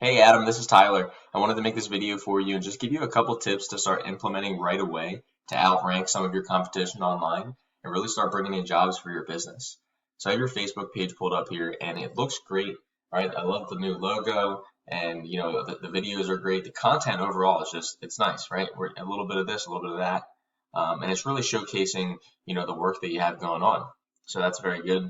Hey Adam, this is Tyler. I wanted to make this video for you and just give you a couple tips to start implementing right away to outrank some of your competition online and really start bringing in jobs for your business. So I have your Facebook page pulled up here and it looks great, right? I love the new logo and the videos are great. The content overall is it's nice, right? We're a little bit of this, a little bit of that. And it's really showcasing, the work that you have going on. So that's very good.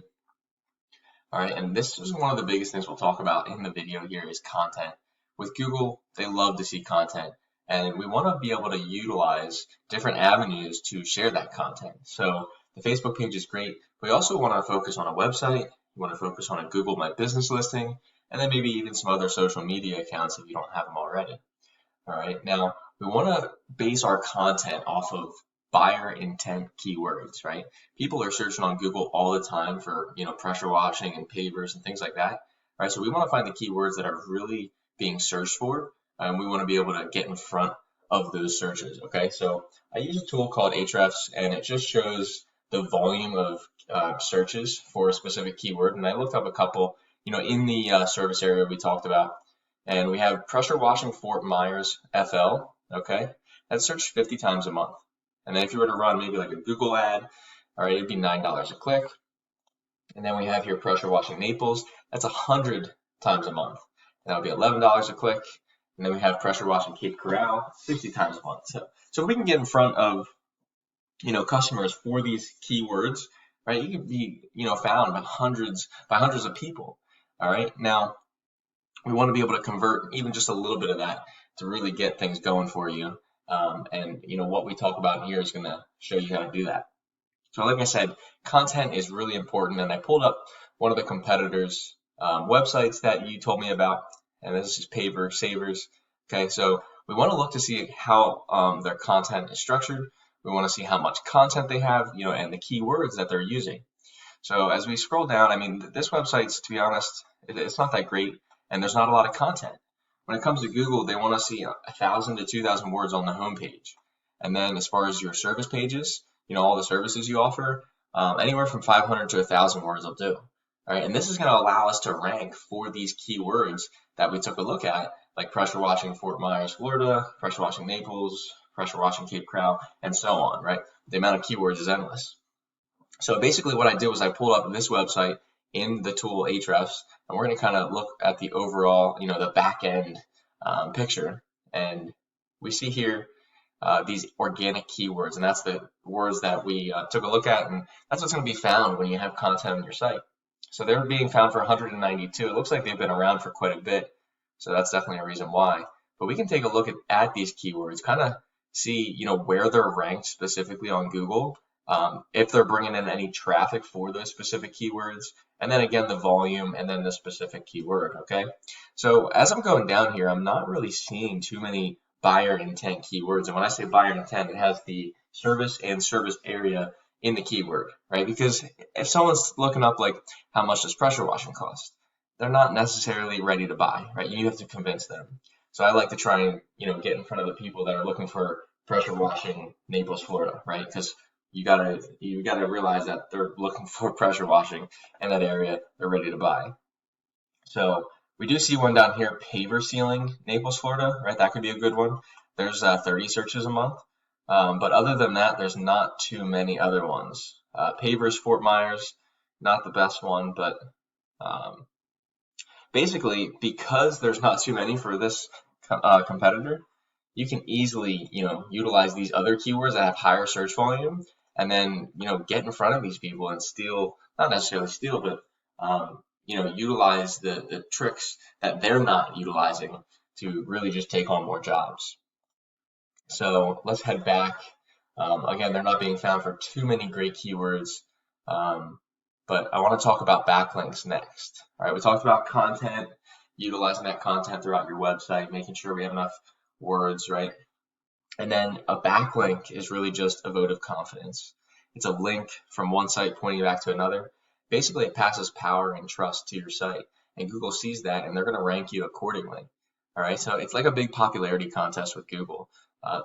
All right, and this is one of the biggest things we'll talk about in the video here is content. With Google, they love to see content, and we want to be able to utilize different avenues to share that content. So the Facebook page is great. We also want to focus on a website. We want to focus on a Google My Business listing, and then maybe even some other social media accounts if you don't have them already. All right, now we want to base our content off of buyer intent keywords, right? People are searching on Google all the time for, pressure washing and pavers and things like that, right? So we want to find the keywords that are really being searched for, and we want to be able to get in front of those searches, okay? So I use a tool called Ahrefs, and it just shows the volume of searches for a specific keyword, and I looked up a couple, in the service area we talked about. And we have pressure washing Fort Myers FL, okay? That's searched 50 times a month. And then if you were to run maybe like a Google ad, all right, it'd be $9 a click. And then we have here pressure washing Naples. That's 100 times a month. And that would be $11 a click. And then we have pressure washing Cape Coral, 60 times a month. So if we can get in front of, customers for these keywords, right? You can be, found by hundreds of people. All right. Now, we want to be able to convert even just a little bit of that to really get things going for you. And what we talk about here is going to show you how to do that. So like I said, content is really important. And I pulled up one of the competitors' websites that you told me about. And this is Paver Savers. Okay, so we want to look to see how their content is structured. We want to see how much content they have, and the keywords that they're using. So as we scroll down, I mean, this website's, to be honest, it's not that great. And there's not a lot of content. When it comes to Google, they want to see 1,000 to 2,000 words on the homepage. And then as far as your service pages, all the services you offer, anywhere from 500 to 1,000 words will do. All right, and this is going to allow us to rank for these keywords that we took a look at, like pressure washing Fort Myers, Florida, pressure washing Naples, pressure washing Cape Coral, and so on, right? The amount of keywords is endless. So basically what I did was I pulled up this website in the tool Ahrefs, and we're going to kind of look at the overall, the back end picture. And we see here these organic keywords, and that's the words that we took a look at, and that's what's going to be found when you have content on your site. So they're being found for 192. It looks like they've been around for quite a bit, so that's definitely a reason why. But we can take a look at these keywords, kind of see, where they're ranked specifically on Google, if they're bringing in any traffic for those specific keywords, and then again the volume and then the specific keyword, okay? So as I'm going down here, I'm not really seeing too many buyer intent keywords. And when I say buyer intent, it has the service and service area in the keyword, right? Because if someone's looking up like how much does pressure washing cost, they're not necessarily ready to buy, right? You have to convince them. So I like to try and, get in front of the people that are looking for pressure washing Naples, Florida, right? Because you gotta realize that they're looking for pressure washing in that area. They're ready to buy. So we do see one down here, Paver sealing Naples, Florida, right? That could be a good one. There's 30 searches a month. But other than that, there's not too many other ones. Pavers Fort Myers, not the best one, but basically because there's not too many for this competitor, you can easily, utilize these other keywords that have higher search volume and then, get in front of these people and steal, not necessarily steal, but, utilize the tricks that they're not utilizing to really just take on more jobs. So let's head back. Again, they're not being found for too many great keywords, but I want to talk about backlinks next. All right, we talked about content, utilizing that content throughout your website, making sure we have enough words, right? And then a backlink is really just a vote of confidence. It's a link from one site pointing back to another. Basically, it passes power and trust to your site, and Google sees that, and they're going to rank you accordingly. All right, so it's like a big popularity contest with Google.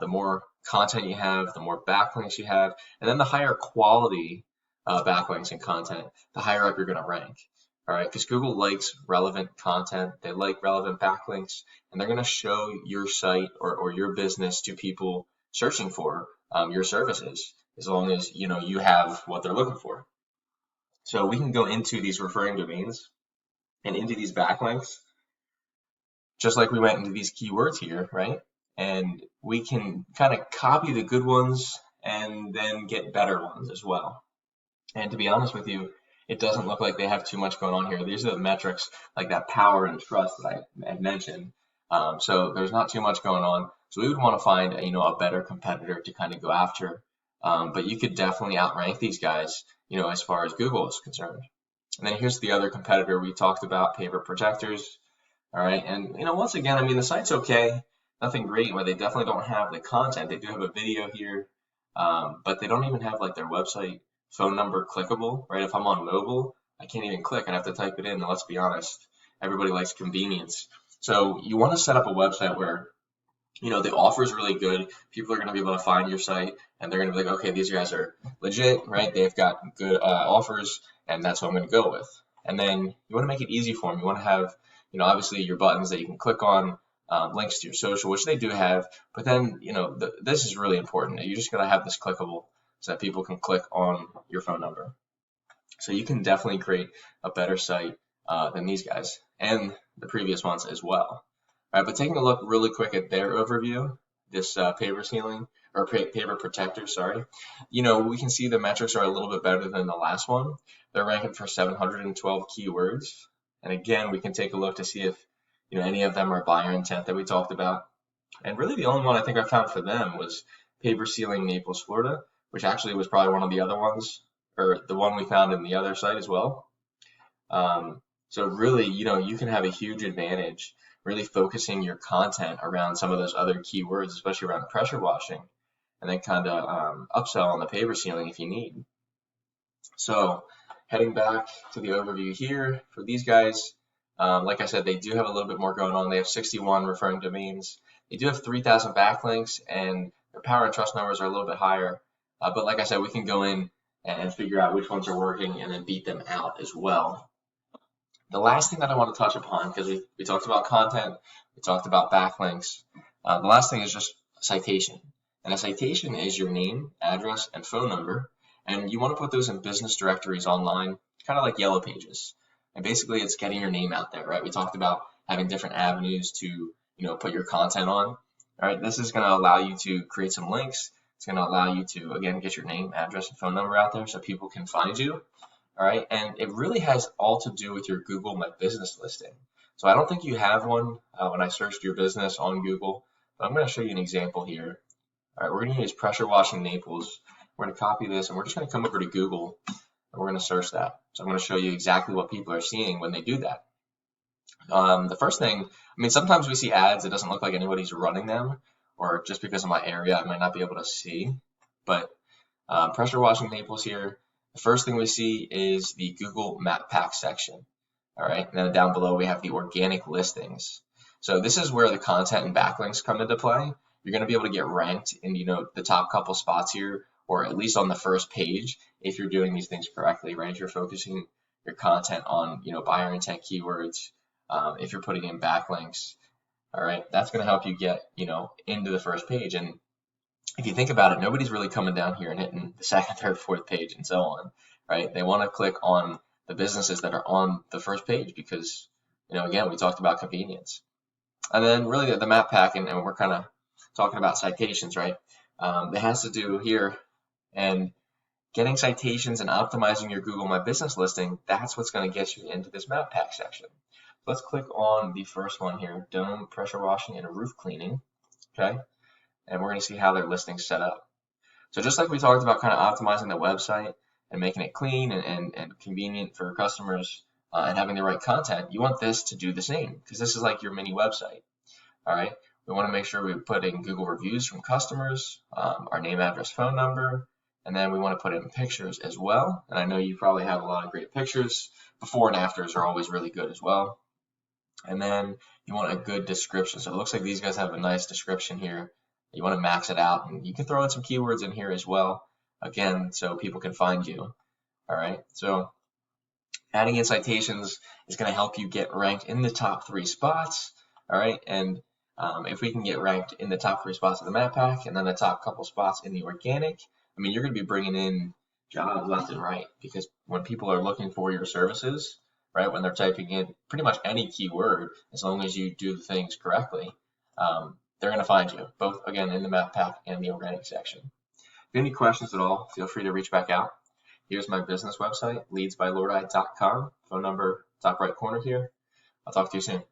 The more content you have, the more backlinks you have, and then the higher quality backlinks and content, the higher up you're going to rank. All right, because Google likes relevant content, they like relevant backlinks, and they're going to show your site or your business to people searching for your services, as long as you have what they're looking for. So we can go into these referring domains and into these backlinks, just like we went into these keywords here, right? And we can kind of copy the good ones and then get better ones as well. And to be honest with you, it doesn't look like they have too much going on here. These are the metrics like that power and trust that I had mentioned. So there's not too much going on. So we would want to find a better competitor to kind of go after. But you could definitely outrank these guys, as far as Google is concerned. And then here's the other competitor we talked about, Paver Protectors. All right, and once again, I mean, the site's okay, nothing great, but they definitely don't have the content. They do have a video here, but they don't even have like their website phone number clickable, right? If I'm on mobile, I can't even click. I have to type it in. And let's be honest, everybody likes convenience. So you want to set up a website where, the offer is really good. People are going to be able to find your site, and they're going to be like, okay, these guys are legit, right? They've got good offers, and that's what I'm going to go with. And then you want to make it easy for them. You want to have, obviously your buttons that you can click on, links to your social, which they do have. But then, this is really important. You're just going to have this clickable, so that people can click on your phone number. So you can definitely create a better site than these guys and the previous ones as well. All right, but taking a look really quick at their overview, this Paver ceiling or Paver Protector, sorry, we can see the metrics are a little bit better than the last one. They're ranking for 712 keywords, and again, we can take a look to see if any of them are buyer intent that we talked about. And really, the only one I think I found for them was Paver Ceiling Naples, Florida, which actually was probably one of the other ones, or the one we found in the other site as well. So really, you can have a huge advantage really focusing your content around some of those other keywords, especially around pressure washing, and then kind of upsell on the Paver Ceiling if you need. So heading back to the overview here for these guys, like I said, they do have a little bit more going on. They have 61 referring domains. They do have 3,000 backlinks, and their power and trust numbers are a little bit higher. But like I said, we can go in and figure out which ones are working and then beat them out as well. The last thing that I want to touch upon, because we talked about content, we talked about backlinks. The last thing is just citation. And a citation is your name, address, and phone number. And you want to put those in business directories online, kind of like Yellow Pages. And basically, it's getting your name out there, right? We talked about having different avenues to, put your content on. All right, this is going to allow you to create some links. It's going to allow you to, again, get your name, address, and phone number out there so people can find you. All right, and it really has all to do with your Google My Business listing. So I don't think you have one when I searched your business on Google, but I'm going to show you an example here. All right, we're going to use pressure washing Naples. We're going to copy this, and we're just going to come over to Google, and we're going to search that. So I'm going to show you exactly what people are seeing when they do that. The first thing, sometimes we see ads, it doesn't look like anybody's running them, or just because of my area, I might not be able to see. But pressure washing Naples here, the first thing we see is the Google Map Pack section. All right, and then down below we have the organic listings. So this is where the content and backlinks come into play. You're going to be able to get ranked in the top couple spots here, or at least on the first page if you're doing these things correctly, right? If you're focusing your content on buyer intent keywords, if you're putting in backlinks, all right, that's going to help you get into the first page. And if you think about it, nobody's really coming down here and hitting the second, third, fourth page and so on, right? They want to click on the businesses that are on the first page because, again, we talked about convenience. And then really the map pack, and we're kind of talking about citations, right? It has to do here, and getting citations and optimizing your Google My Business listing, that's what's going to get you into this map pack section. Let's click on the first one here, dome, pressure washing, and roof cleaning, okay? And we're going to see how their listing's set up. So just like we talked about kind of optimizing the website and making it clean and convenient for customers and having the right content, you want this to do the same because this is like your mini website, all right? We want to make sure we put in Google reviews from customers, our name, address, phone number, and then we want to put in pictures as well. And I know you probably have a lot of great pictures. Before and afters are always really good as well. And then you want a good description. So it looks like these guys have a nice description here. You want to max it out, and you can throw in some keywords in here as well, again, so people can find you. All right, so Adding in citations is going to help you get ranked in the top 3 spots. All right, and if we can get ranked in the top 3 spots of the map pack and then the top couple spots in the organic, I mean, you're going to be bringing in jobs left and right, because when people are looking for your services, right, when they're typing in pretty much any keyword, as long as you do the things correctly, they're going to find you, both, again, in the map pack and the organic section. If you have any questions at all, feel free to reach back out. Here's my business website, leadsbylordi.com. Phone number, top right corner here. I'll talk to you soon.